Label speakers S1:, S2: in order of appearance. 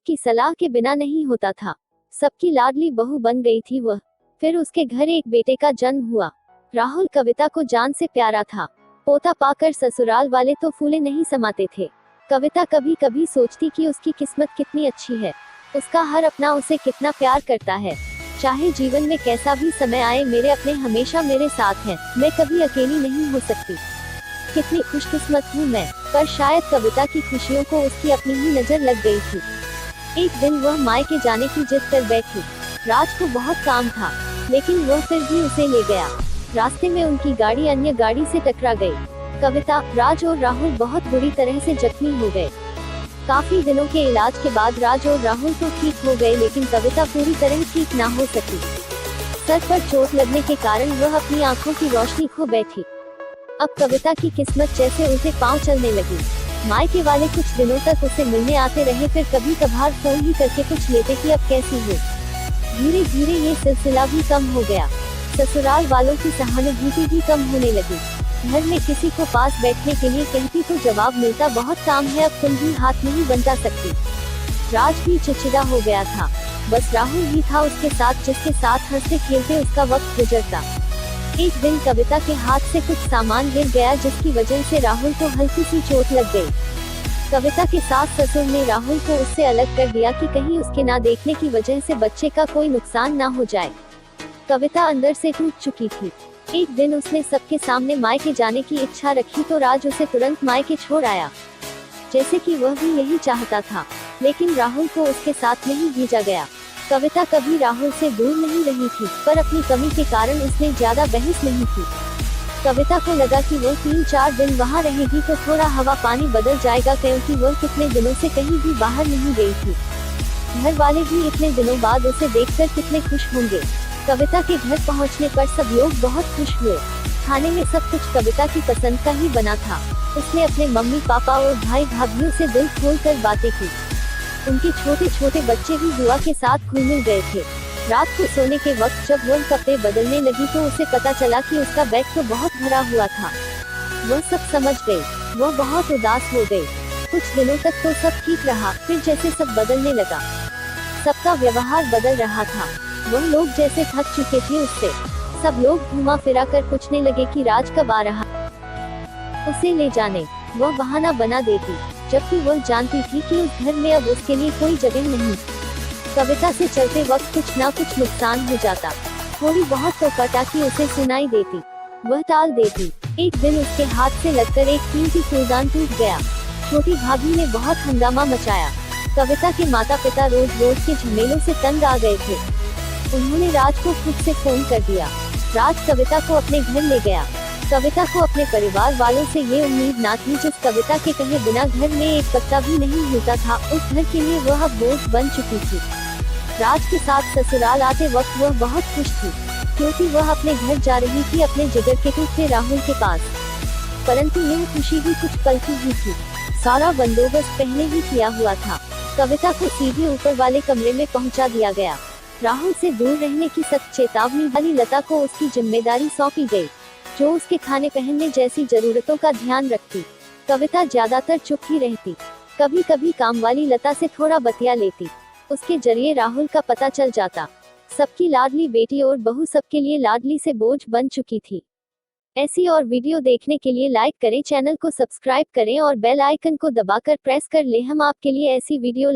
S1: की सलाह के बिना नहीं होता था। सबकी लाडली बहू बन गई थी वह। फिर उसके घर एक बेटे का जन्म हुआ। राहुल कविता को जान से प्यारा था। पोता पाकर ससुराल वाले तो फूले नहीं समाते थे। कविता कभी कभी सोचती कि उसकी किस्मत कितनी अच्छी है। उसका हर अपना उसे कितना प्यार करता है। चाहे जीवन में कैसा भी समय आए, मेरे अपने हमेशा मेरे साथ हैं। मैं कभी अकेली नहीं हो सकती। कितनी खुशकिस्मत हूँ मैं। पर शायद कविता की खुशियों को उसकी अपनी ही नजर लग गई थी। एक दिन वह मायके जाने की जिद कर बैठी। राज को बहुत काम था, लेकिन वह फिर भी उसे ले गया। रास्ते में उनकी गाड़ी अन्य गाड़ी से टकरा गई। कविता, राज और राहुल बहुत बुरी तरह से जख्मी हो गए। काफी दिनों के इलाज के बाद राज और राहुल तो ठीक हो गए, लेकिन कविता पूरी तरह ठीक ना हो सकी। सर पर चोट लगने के कारण वह अपनी आंखों की रोशनी खो बैठी। अब कविता की किस्मत जैसे उसे पांव चलने लगी। मायके वाले कुछ दिनों तक उसे मिलने आते रहे, फिर कभी कभार फोन ही करके पूछ लेते कि अब कैसी हो। धीरे धीरे ये सिलसिला भी कम हो गया। ससुराल वालों की सहानुभूति भी कम होने लगी। घर में किसी को पास बैठने के लिए कहती तो जवाब मिलता, बहुत काम है, अब तुम भी हाथ नहीं बंटा सकती। राज भी चिड़चिड़ा हो गया था। बस राहुल ही था उसके साथ, जिसके साथ हंसते खेलते उसका वक्त गुजरता। एक दिन कविता के हाथ से कुछ सामान गिर गया, जिसकी वजह से राहुल को हल्की सी चोट लग गई। कविता के सास ससुर ने राहुल को उससे अलग कर दिया कि कहीं उसके ना देखने की वजह से बच्चे का कोई नुकसान ना हो जाए। कविता अंदर से टूट चुकी थी। एक दिन उसने सबके सामने मायके जाने की इच्छा रखी तो राज उसे तुरंत मायके छोड़ आया, जैसे कि वह भी यही चाहता था। लेकिन राहुल को उसके साथ नहीं भेजा गया। कविता कभी राहुल से दूर नहीं रही थी, पर अपनी कमी के कारण उसने ज्यादा बहस नहीं की। कविता को लगा कि वह 3-4 दिन वहाँ रहेगी तो थोड़ा हवा पानी बदल जाएगा, क्योंकि वह कितने दिनों से कहीं भी बाहर नहीं गई थी। घर वाले भी इतने दिनों बाद उसे देखकर कितने खुश होंगे। कविता के घर पहुंचने पर सब लोग बहुत खुश हुए। खाने में सब कुछ कविता की पसंद का ही बना था। उसने अपने मम्मी पापा और भाई भाभियों से दिल खोलकर बातें की। उनके छोटे छोटे बच्चे भी बुआ के साथ घुल मिल गए थे। रात को सोने के वक्त जब वह कपड़े बदलने लगी तो उसे पता चला कि उसका बैग तो बहुत भरा हुआ था। वह सब समझ गई। वह बहुत उदास हो गई। कुछ दिनों तक तो सब ठीक रहा, फिर जैसे सब बदलने लगा। सबका व्यवहार बदल रहा था। वह लोग जैसे थक चुके थे उससे। सब लोग घुमा फिरा कर पूछने लगे कि राज कब आ रहा, उसे ले जाने। वह बहाना बना देती, जबकि वह जानती थी कि उस घर में अब उसके लिए कोई जगह नहीं। कविता से चलते वक्त कुछ ना कुछ नुकसान हो जाता। थोड़ी बहुत तो पटाखी उसे सुनाई देती, वह टाल देती। एक दिन उसके हाथ से लगकर एक कीमती फूलदान टूट गया। छोटी भाभी ने बहुत हंगामा मचाया। कविता के माता पिता रोज रोज के झमेलों से तंग आ गए थे। उन्होंने राज को खुद से फोन कर दिया। राज कविता को अपने घर ले गया। कविता को अपने परिवार वालों से ये उम्मीद ना थी। जिस कविता के कहे बिना घर में एक पत्ता भी नहीं हिलता था, उस घर के लिए वह अब बोझ बन चुकी थी। राज के साथ ससुराल आते वक्त वह बहुत खुश थी, क्योंकि वह अपने घर जा रही थी, अपने जिगर के टूटे राहुल के पास। परंतु यह खुशी भी कुछ पल की ही थी। सारा बंदोबस्त पहले ही किया हुआ था। कविता को सीधे ऊपर वाले कमरे में पहुंचा दिया गया। राहुल से दूर रहने की सख्त चेतावनी वाली लता को उसकी जिम्मेदारी सौंपी गई, जो उसके खाने पहनने जैसी जरूरतों का ध्यान रखती। कविता ज्यादातर चुप ही रहती। कभी कभी काम वाली लता से थोड़ा बतिया लेती। उसके जरिए राहुल का पता चल जाता। सबकी लाडली बेटी और बहू सबके लिए लाडली से बोझ बन चुकी थी। ऐसी और वीडियो देखने के लिए लाइक करें, चैनल को सब्सक्राइब करें और बेल आइकन को दबाकर प्रेस कर लें। हम आपके लिए ऐसी वीडियो